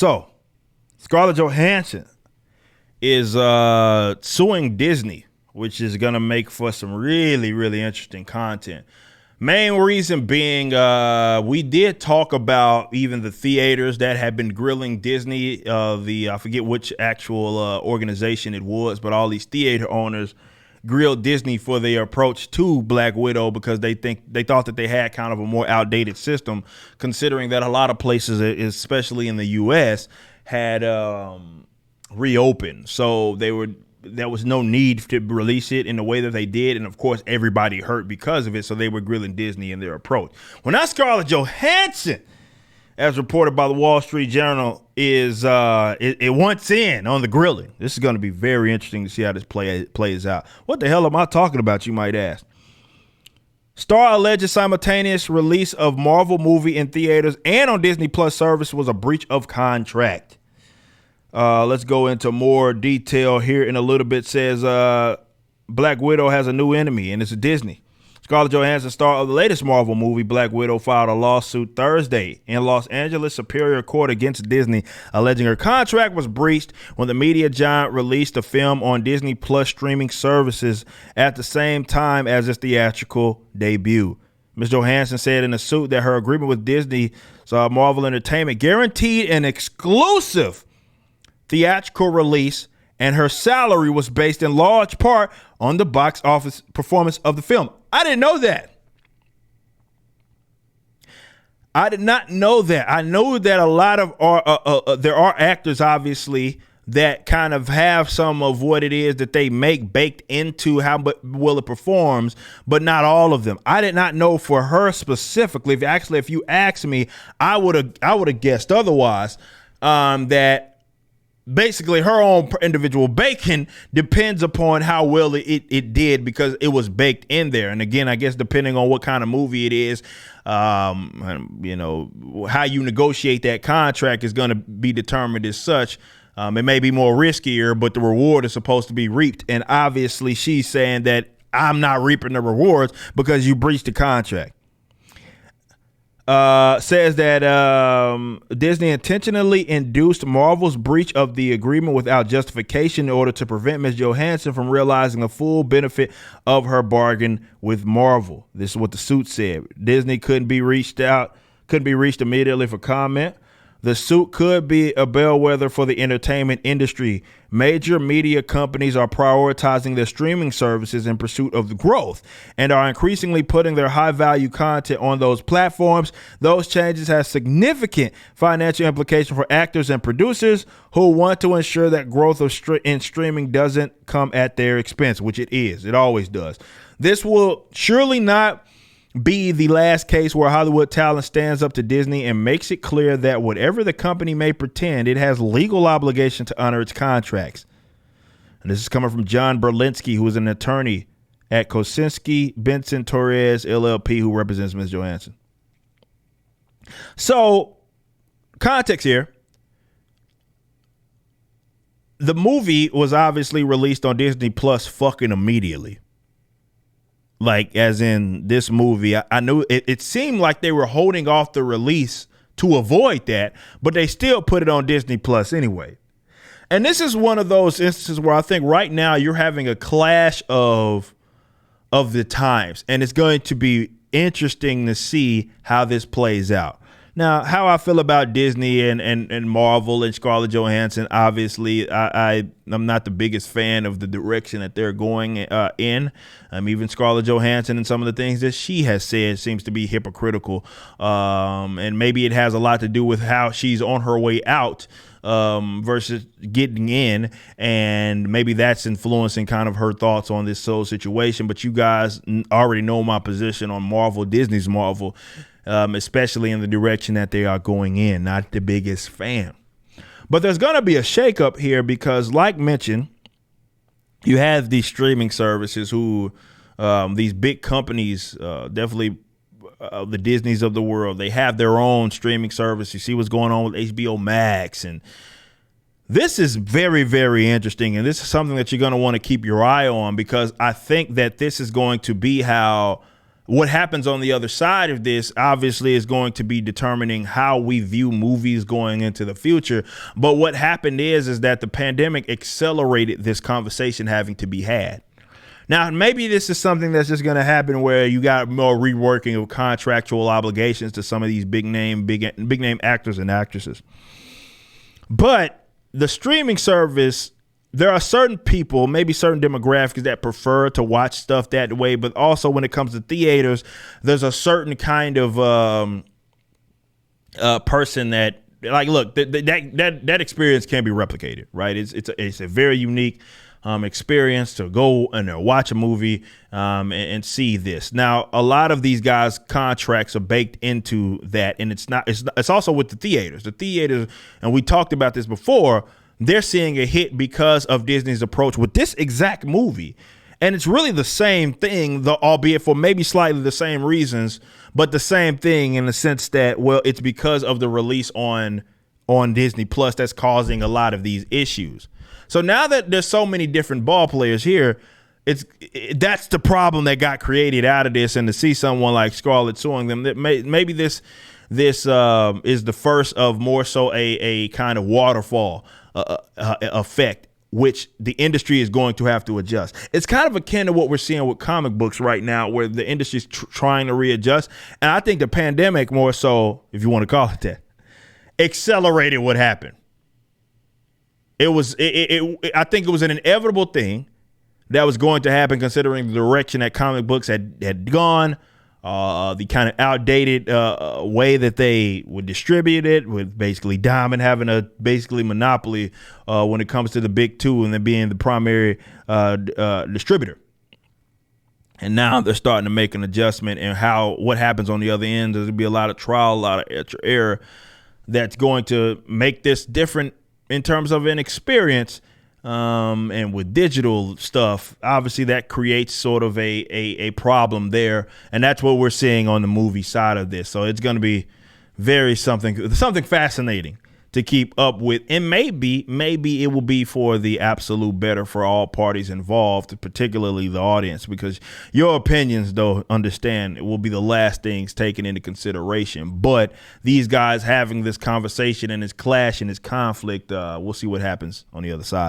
So, Scarlett Johansson is suing Disney, which is going to make for some really, really interesting content. Main reason being, we did talk about even the theaters that had been grilling Disney. I forget which actual organization it was, but all these theater owners grilled Disney for their approach to Black Widow because they thought that they had kind of a more outdated system, considering that a lot of places, especially in the U.S., had reopened. So there was no need to release it in the way that they did, and of course everybody hurt because of it. So they were grilling Disney in their approach. Well, now Scarlett Johansson, as reported by the Wall Street Journal, is it wants in on the grilling. This is going to be very interesting to see how this plays out. What the hell am I talking about, you might ask? Star alleges simultaneous release of Marvel movie in theaters and on Disney Plus service was a breach of contract. Let's go into more detail here in a little bit. Says Black Widow has a new enemy, and it's Disney. Scarlett Johansson, star of the latest Marvel movie, Black Widow, filed a lawsuit Thursday in Los Angeles Superior Court against Disney, alleging her contract was breached when the media giant released the film on Disney Plus streaming services at the same time as its theatrical debut. Ms. Johansson said in a suit that her agreement with Disney Marvel Entertainment guaranteed an exclusive theatrical release, and her salary was based in large part on the box office performance of the film. I didn't know that. I did not know that. I know that a lot of there are actors, obviously, that kind of have some of what it is that they make baked into how well it performs, but not all of them. I did not know for her specifically. If you asked me, I would have guessed otherwise. That basically her own individual baking depends upon how well it did, because it was baked in there. And again, I guess depending on what kind of movie it is, how you negotiate that contract is going to be determined as such. It may be more riskier, but the reward is supposed to be reaped. And obviously she's saying that I'm not reaping the rewards because you breached the contract. Says that Disney intentionally induced Marvel's breach of the agreement without justification in order to prevent Ms. Johansson from realizing the full benefit of her bargain with Marvel. This is what the suit said. Disney couldn't be reached immediately for comment. The suit could be a bellwether for the entertainment industry. Major media companies are prioritizing their streaming services in pursuit of the growth and are increasingly putting their high-value content on those platforms. Those changes have significant financial implications for actors and producers who want to ensure that growth in streaming doesn't come at their expense, which it is. It always does. This will surely not be the last case where Hollywood talent stands up to Disney and makes it clear that whatever the company may pretend, it has legal obligation to honor its contracts. And this is coming from John Berlinski, who is an attorney at Kosinski Benson Torres LLP, who represents Ms. Johansson. So, context here. The movie was obviously released on Disney Plus fucking immediately. Like, as in this movie, I knew it seemed like they were holding off the release to avoid that, but they still put it on Disney Plus anyway. And this is one of those instances where I think right now you're having a clash of the times, and it's going to be interesting to see how this plays out. Now, how I feel about Disney and Marvel and Scarlett Johansson, obviously, I'm not the biggest fan of the direction that they're going in. Even Scarlett Johansson and some of the things that she has said seems to be hypocritical. And maybe it has a lot to do with how she's on her way out versus getting in. And maybe that's influencing kind of her thoughts on this whole situation. But you guys already know my position on Marvel, Disney's Marvel. Especially in the direction that they are going in. Not the biggest fan. But there's going to be a shakeup here because, like mentioned, you have these streaming services who, these big companies, definitely the Disneys of the world, they have their own streaming service. You see what's going on with HBO Max. And this is very, very interesting. And this is something that you're going to want to keep your eye on, because I think that this is going to be how What happens on the other side of this obviously is going to be determining how we view movies going into the future. But what happened is that the pandemic accelerated this conversation having to be had. Now, maybe this is something that's just going to happen where you got more reworking of contractual obligations to some of these big name actors and actresses. But the streaming service, there are certain people, maybe certain demographics that prefer to watch stuff that way. But also when it comes to theaters, there's a certain kind of person that, like, look, that experience can be replicated, right? It's a very unique experience to go and watch a movie and see this. Now, a lot of these guys' contracts are baked into that, and it's also with the theaters. The theaters, and we talked about this before, they're seeing a hit because of Disney's approach with this exact movie. And it's really the same thing, albeit for maybe slightly the same reasons, but the same thing in the sense that, well, it's because of the release on Disney Plus that's causing a lot of these issues. So now that there's so many different ball players here, that's the problem that got created out of this. And to see someone like Scarlett suing them, that maybe this is the first of more so a kind of waterfall effect, which the industry is going to have to adjust. It's kind of akin to what we're seeing with comic books right now, where the industry is trying to readjust. And I think the pandemic, more so, if you want to call it that, accelerated what happened. I think it was an inevitable thing that was going to happen, considering the direction that comic books had gone, the kind of outdated way that they would distribute it, with basically Diamond having a basically monopoly when it comes to the big two and then being the primary distributor. And now they're starting to make an adjustment, and what happens on the other end. There's going to be a lot of trial, a lot of error that's going to make this different in terms of an experience. And with digital stuff, obviously that creates sort of a problem there. And that's what we're seeing on the movie side of this. So it's going to be something fascinating to keep up with. And maybe it will be for the absolute better for all parties involved, particularly the audience, because your opinions, though, understand, it will be the last things taken into consideration. But these guys having this conversation and this clash and this conflict, we'll see what happens on the other side.